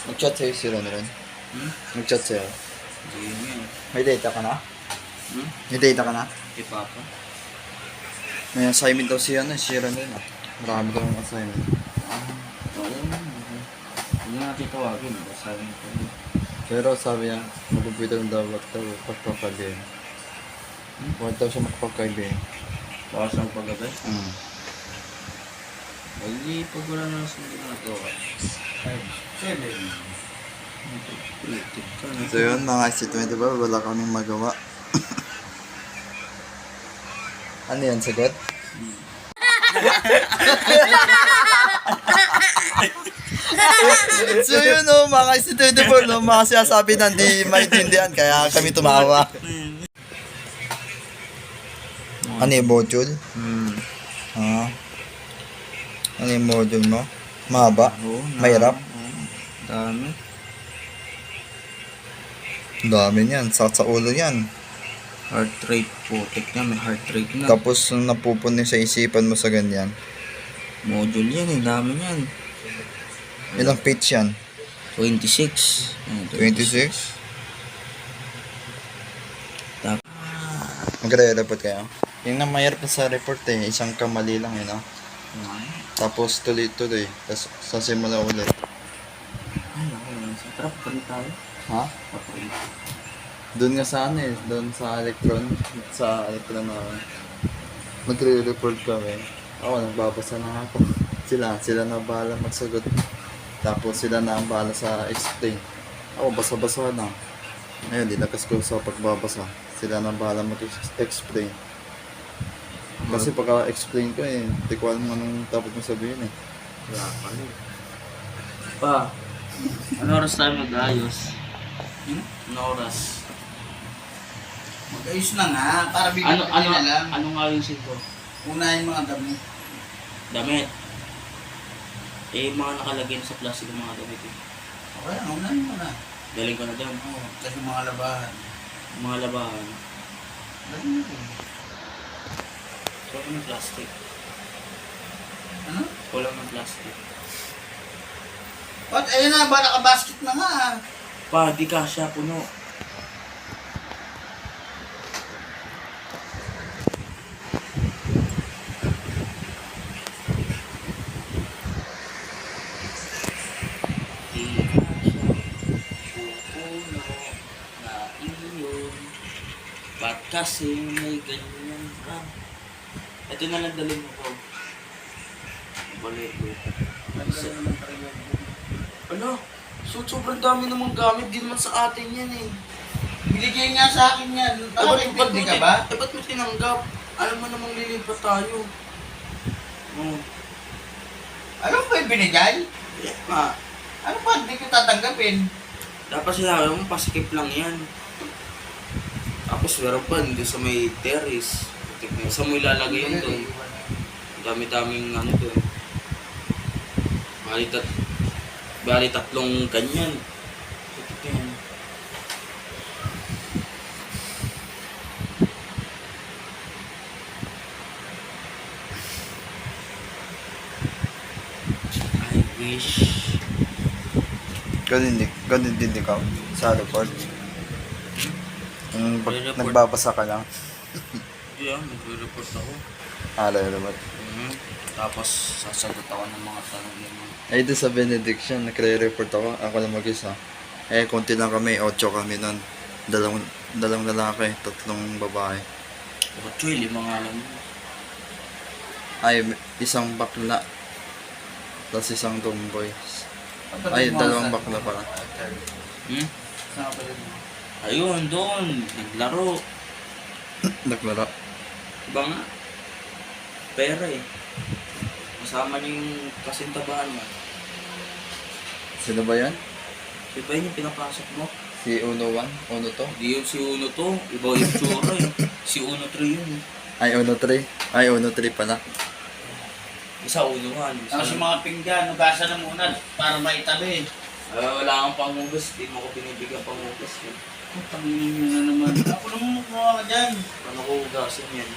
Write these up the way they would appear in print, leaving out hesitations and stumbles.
Nag-chat sa'yo si Ron Ron? Nag-chat sa'yo? Hindi yun. May data ka na? Hmm? May data ka na? Kay Papa. May assignment daw si Ron Ron ah. Marami daw yung assignment. Oo. Hindi natin tawagin. Sabi ko. Pero sabi niya, magpapitong daw pagpapagay. Huwag daw siya magpapagay. Baka sa paggabi. Hmm. Pag wala na sa hindi nagawa. 7. So yun mga SC20 ba, wala kaming magawa. Ano yan, sagot? So yun o, mga SC24 no, mga sinasabi na hindi maintindihan, kaya kami tumawa. Ano yung module? Ha? Ano yung module mo? Mahaba? Oo. Mahirap? Dami. Dami niyan, sa ulo yan. Heart rate po. Niya, may heart rate na. Tapos napupuni sa isipan mo sa ganyan. Module yan eh. Dami yan. Ilang page yan? 26. 26? Tap. Magre-report kayo? Yung na mahirap sa report eh, isang kamali lang yun, no? Tapos tuloy-tuloy, tapos sa simula ulit. Ay, ako lang. Sa trap pa rin tayo. Ha? Doon nga sa ano eh, doon sa electron na magre-report kami. Ako, nagbabasa na ako. Sila na bahala magsagot. Tapos sila na ang bahala sa explain. Ako, basa-basa na. Ngayon, dinakas ko sa pagbabasa. Sila na ang bahala mag-explain. Kasi pagka-explain ko eh, hindi ko alam anong dapat mo sabihin eh. Wala pa rin. Pa, ano oras tayo mag-ayos? Ano oras? Mag-ayos na nga, para bigyan Ano na lang. anong ayusin ko? Unahin mga damit. Damit. Eh, mga nakalagay sa plastic ng mga damit eh. Okay lang, unahin mo na. Galing ko na doon. Oo, kasi mga labahan. Mga labahan. Galing mo rin. Kulang ng plastic. Ano? Kulang ng plastic. Ba't ayun na, ba nakabasket na nga. Pa, di kasya, puno. Di kasya, pupuno na iyon. Ba't kasi may ganyan ka? Ito na lang dalhin mo ko. Balik ko. Ano? So, sobrang dami namang gamit. Di naman sa atin yan eh. Binigay nga sa akin yan. Bakit hindi ka ba? Eh, ba't mo tinanggap? Alam mo namang lilipat tayo. Oh. Ano ba yung binigay? Yeah, nga. Ano ba, hindi ko tatanggapin? Dapat sinabi mo, pasikip lang yan. Tapos meron pa, hindi sa may terrace. Saan mo ilalagay yun doon? Dami-daming ano doon. Bali tatlong ganyan. Yan. I wish. Ganun din ikaw sa report. Report. Nagbabasa ka lang. Yeah, magre-report ako. Report. Tapos sasagot ako ng mga tanong niya. Ay, doon sa benediction, nagre-report ako lang mag-isa. Eh, konti lang kami, 8 kami nun. Dalawang lalaki, 3 babae. Choy, 5 nga lang. Ay, isang bakla. Tapos isang tomboy. Ay, 2 bakla pala. Hmm? Saan ka yun? Ayun, doon. Naglaro. Naglaro. Iba nga. Pera eh. Kasama niyo yung kasintabahan mo. Sino ba yan? Iba yun yung pinapasok mo. Si Uno 1? Uno 2? Hindi yun si Uno to. Iba yung tsura eh. Si Uno 3 yun eh. Ay, Uno 3. Ay, Uno 3 pala. Isa Uno 1. Tapos yung mga pinggan, ugasan na muna para maitabi. Wala kang pangugas. Di mo ko pinibigyan pangugas eh. Tangin mo na naman. Ako naman mukha ka dyan. Paano ko ugasin yan?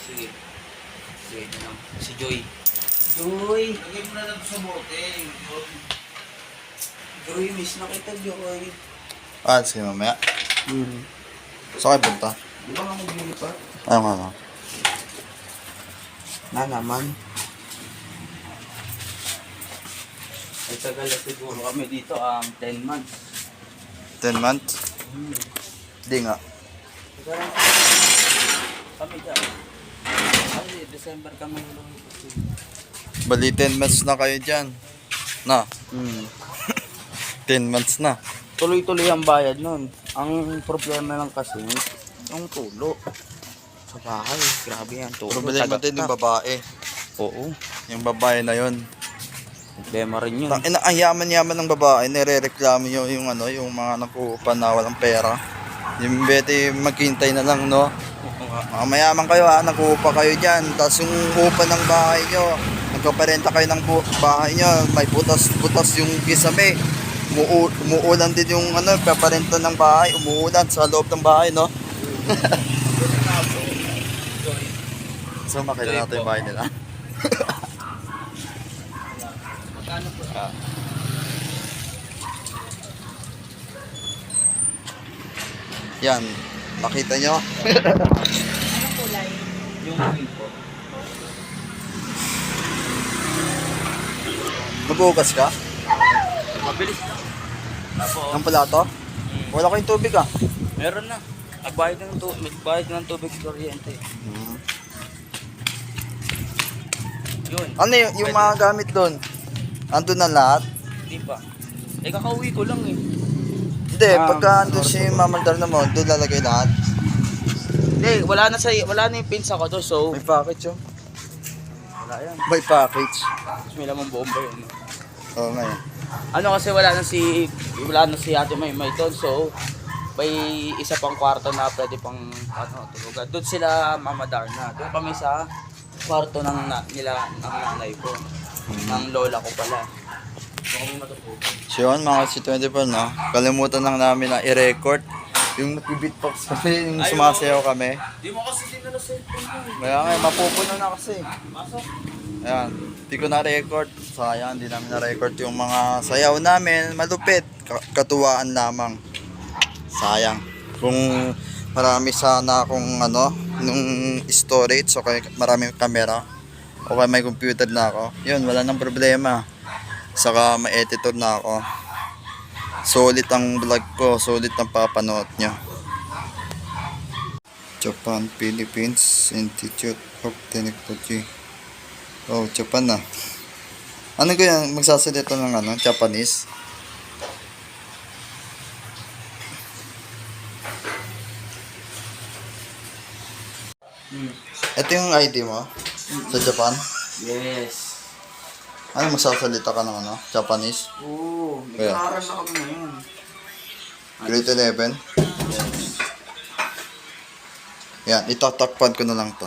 Sige. Sige na lang. Si Joy. Joy! Lagay mo na lang sa bote. Joy, miss na kita, Joy. Sige mamaya. Hmm. Saan kayo punta? Di ba nga maglilipat? Ano? Na naman. Ay, tagal na siguro kami dito, 10 months. 10 months? Di nga. Tagal kami dyan. Ay, December kami lumipat. Bali 10 months na kayo dyan. Na, 10 months na. Tuloy-tuloy ang bayad nun. Ang problema lang kasi, yung tulo. Sa bahay, grabe yan. Tulo. Problema din yung babae. Oo. Yung babae na yon. Problema rin yun. Ang yaman-yaman ng babae, nire-reklamo nyo yung yung mga nakuupan na walang pera. Yung bete maghintay na lang, no? Mga mayaman kayo ha, nakuupa kayo dyan. Tapos yung upa ng bahay nyo, nagpaparenta kayo ng bahay nyo, may butas-butas yung kisame. Umuulan din yung paparenta ng bahay, umuulan sa loob ng bahay, no? So makita natin yung bahay nila. Yan, nakita nyo? Yung green po. Nabukas ka? Mabilis lang. Apo. Ang palato? Wala kayong tubig ah. Meron na. Nagbayad ng tubig kuryente. Yun. Ano yung mga gamit doon? Andun na lahat? Hindi pa. Kakauwi ko lang eh. Hindi, pagka andun si mamandar na mo, doon lalagay lahat. Hindi, wala na yung pins ako to, so May package yun. wala yan. May package. Tapos may lamang bomba yun. Oo nga eh. Ano kasi wala na si Ate Maymay doon, so may isa pang kwarto na pwede pang tulugan. Doon sila mamadar na. Doon kami sa kwarto ng nanay ko. Ng lola ko pala. Doon kami matutulog. So yun, mga C24 no, kalimutan lang namin na i-record yung beatbox kami, yung sumasayaw kami. Di mo kasi dinala sa cellphone mo. Kaya nga, mapupuno na kasi. Masok. Ayan, di ko na-record. Sayang, di namin na-record yung mga sayaw namin. Malupit, katuwaan lamang. Sayang. Kung marami sana akong nung storage o kaya maraming camera o kaya may computer na ako, yun, wala nang problema. Saka may editor na ako. Solid ang vlog ko, solid ang papanood nyo. Japan Philippines Institute of Technology. Oh, Japan na. Ano kaya magsasalita ng Japanese? Ito yung ID mo sa Japan? Yes. Ano magsasalita ka ng Japanese? Oo, Kaya? nag-aaral na kami ngayon. Grade 11? Yan, itatakpan ko na lang to.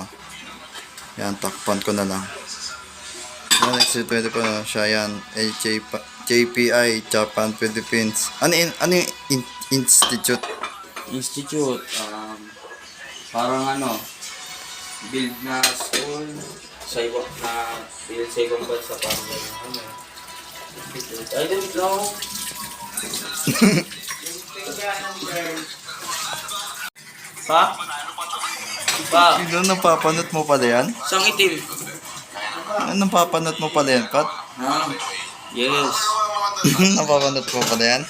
Yan, takpan ko na lang. Yan, next 20 pa na siya yan. JPI, Japan, Philippines. Ano yung institute? Institute, parang build na school sa ibang bansa, parang gano'n. Institute. I don't know. Pa? Pa? Ano napapanot mo pala yan? Sang itim? Ano napapanot mo pala yan, Pat? Yes. Napapanot mo pala yan?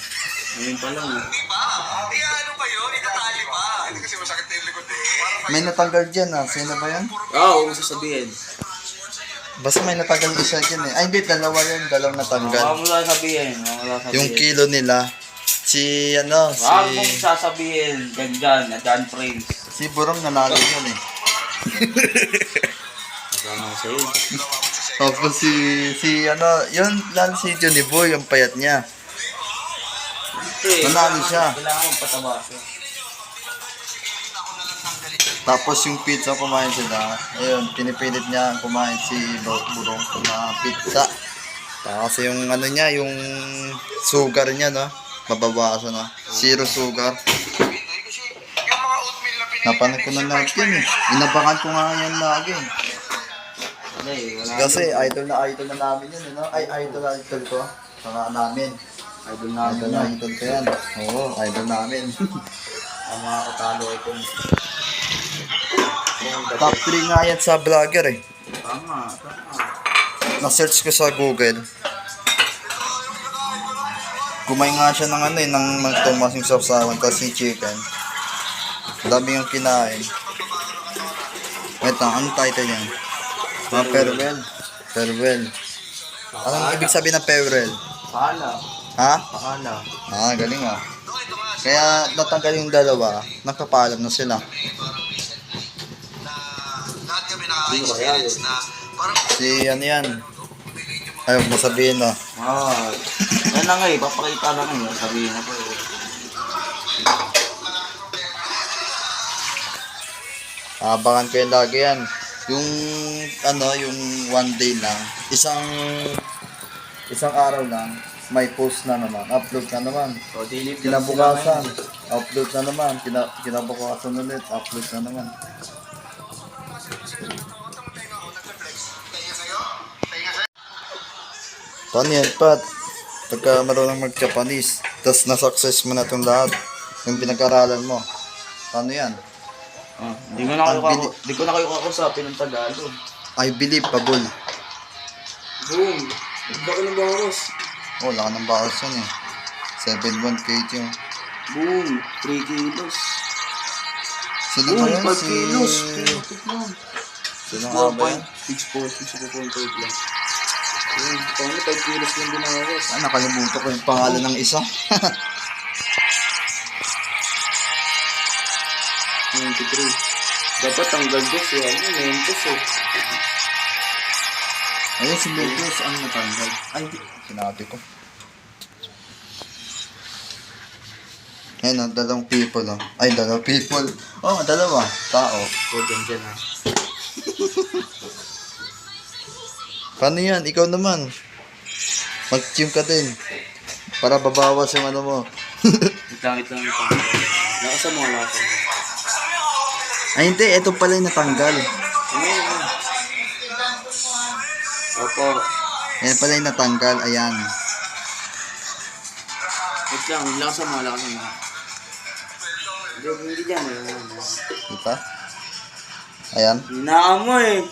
Ngayon pa lang eh. May natanggal dyan Sino ba yan? Huwag mo sasabihin. Basta may natanggal isa dyan eh. Ay, hindi. Dalawa yun. Dalawang Huwag natanggal. mo sasabihin. Yung kilo nila. Si Huwag mong sasabihin. Ganyan, na John Prince. Si Burong nanalo yun eh. Kasama ko sa'yo. Tapos yun lang si Johnny Boy, yung payat niya. Nanalo siya. Kailangan mong pataba siya. Tapos yung pizza kumain sila. Ayun, pinipilit niya kumain si Burong na pizza. Tapos yung niya, yung sugar niya, mababawasan Zero sugar. Napanood ko na lahat yun eh. Inabangan ko nga yan lagi. Wala eh, wala. Kasi idol na namin yun, no? Ay, idol ko. Saka namin. Idol namin Idol yan. ko yan. Oo, idol namin. Ang mga katalo ay kung... Top 3 nga yan sa vlogger eh. Tama. Na-search ko sa Google. Kumain nga siya ng ng magtumasing sausawan tapos yung chicken. Dami yung kinain. Wait lang, anong title yan? Farewell. Farewell. Anong ibig sabihin ng farewell? Paala. Ha? Paala. Galing ah. Kaya natanggal yung dalawa, nagpapaalam na sila. Sino kaya yun? Si ano yan? Ayaw mo sabihin no. Yan na nga eh, papakita lang eh. Sabihin na po eh. Abangan ko yung lagi yan. Yung yung one day lang, isang araw lang, may post na naman, upload na naman. So, delete Kinabukasan, upload na naman, kinabukasan ulit, upload na naman. Paano yan, Pat? Pagka marunong mag-Japanese, tapos na-success mo na itong lahat, yung pinag-aralan mo, paano yan? Hindi ko na kayo kakusapin ng Tagalog. I believe, pabol. Boom! Baka ng bawas. Oh, laka ng bawas yan eh. 7.1 kg. Boom! 3 kilos. Sino ba yan? 5 kilos. Sino nga ba yan? 6.5 lang. Paano 5 kilos yung binawas? Nakalimutan ko yung pangalan ng isa. 93. Dapat tanggal ko siya. Mentos eh. Ayun, si Mentos ang natanggal. Ay, di. Sinabi ko. Ayun, dalawang people. Oh. Ay, dalawang people. Oh, dalawa. Tao. O, dyan ha. Paano yan? Ikaw naman. Mag-gym ka din. Para babawas yung ano mo. Itangit lang ito. Lakasan mo, lakasan mo. Ay, hindi. Ito pala yung natanggal. Opo. Yan pala yung natanggal. Ayan. Wait lang, lakasan mo, lakasan mo. Hindi dyan. Diba? Ayan. Hinaan mo eh.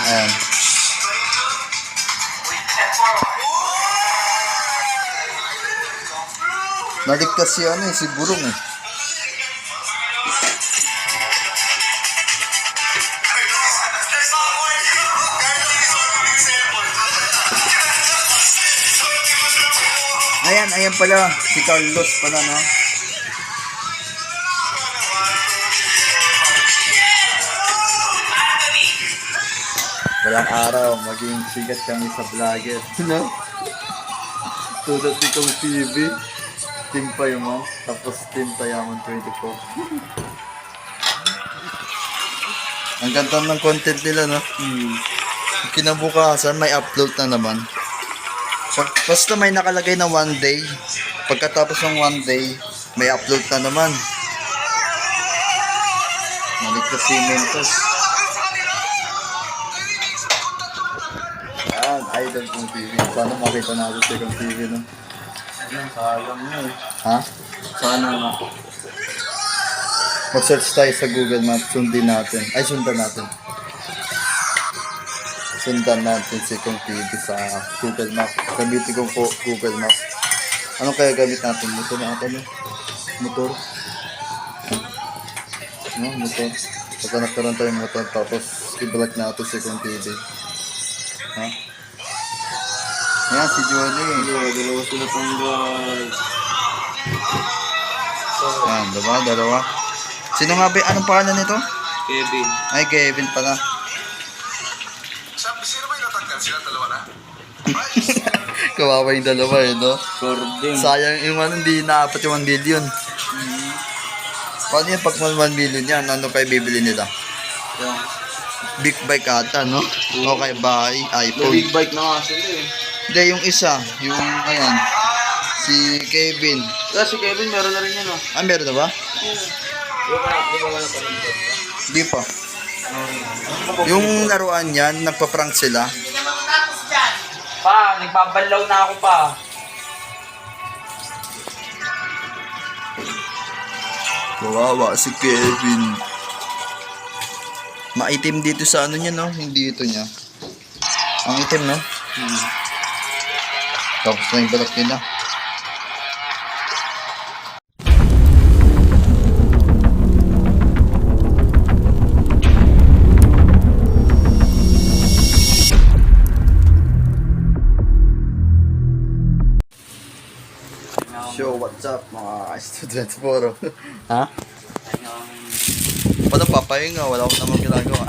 Ayan. Naligtas si si Burong eh. Ayan pala. Si Carlos pala, no? Walang araw, maging sigat kami sa vlogger. No? Tulad itong TV. Team Payaman. Tapos Team Payaman 24. Ang ganda ng content nila, no? Kinabukasan, may upload na naman. Basta may nakalagay na one day. Pagkatapos ng one day, may upload na naman. Maligtas si Mentos. Ayan, idol kong TV. Sana makita natin siya kong TV, no? Sayang nyo eh. Ha? Sana nga. Mag-search tayo sa Google Maps. Sundan natin. Sundan natin si Kong TV sa Google Maps. Gamitin ko po Google Maps. Ano kaya gamit natin? Motor na ata, no? Motor. No, motor. Pagka nagkaroon tayo motor, tapos i-block natin si Kong TV. Ha? Ayan, si Jolie. Dalawa sila tanggal. Ayan, diba? Dalawa. Sino nga ba? Anong pangalan nito? Kevin. Ay, Kevin pala. Sino ba yung natanggal? Sila dalawa na? Kawawa yung dalawa eh, no? Gordon. Sayang yung hindi naapat yung 1 million. Paano yan pag 1 million yan? Ano kayo bibili nila? Big bike ata, no? Okay, bye. iPhone. Big bike na nga sila eh. Hindi, yung isa. Yung, ayan. Si Kevin. Kaya si Kevin meron na rin yan oh. Ah, meron na ba? Di ba wala pa rin doon? Di pa. Yung laruan yan, nagpa-prank sila. Hindi ka makatapos dyan. Pa, nagbabalaw na ako pa. Kawawa si Kevin. Maitim dito sa ano niya, no? Hindi ito niya. Ang itim, no? Tapos na yung balat nila. Show, what's up mga students puro? Ha? Wala papahinga, wala akong namang ginagawa.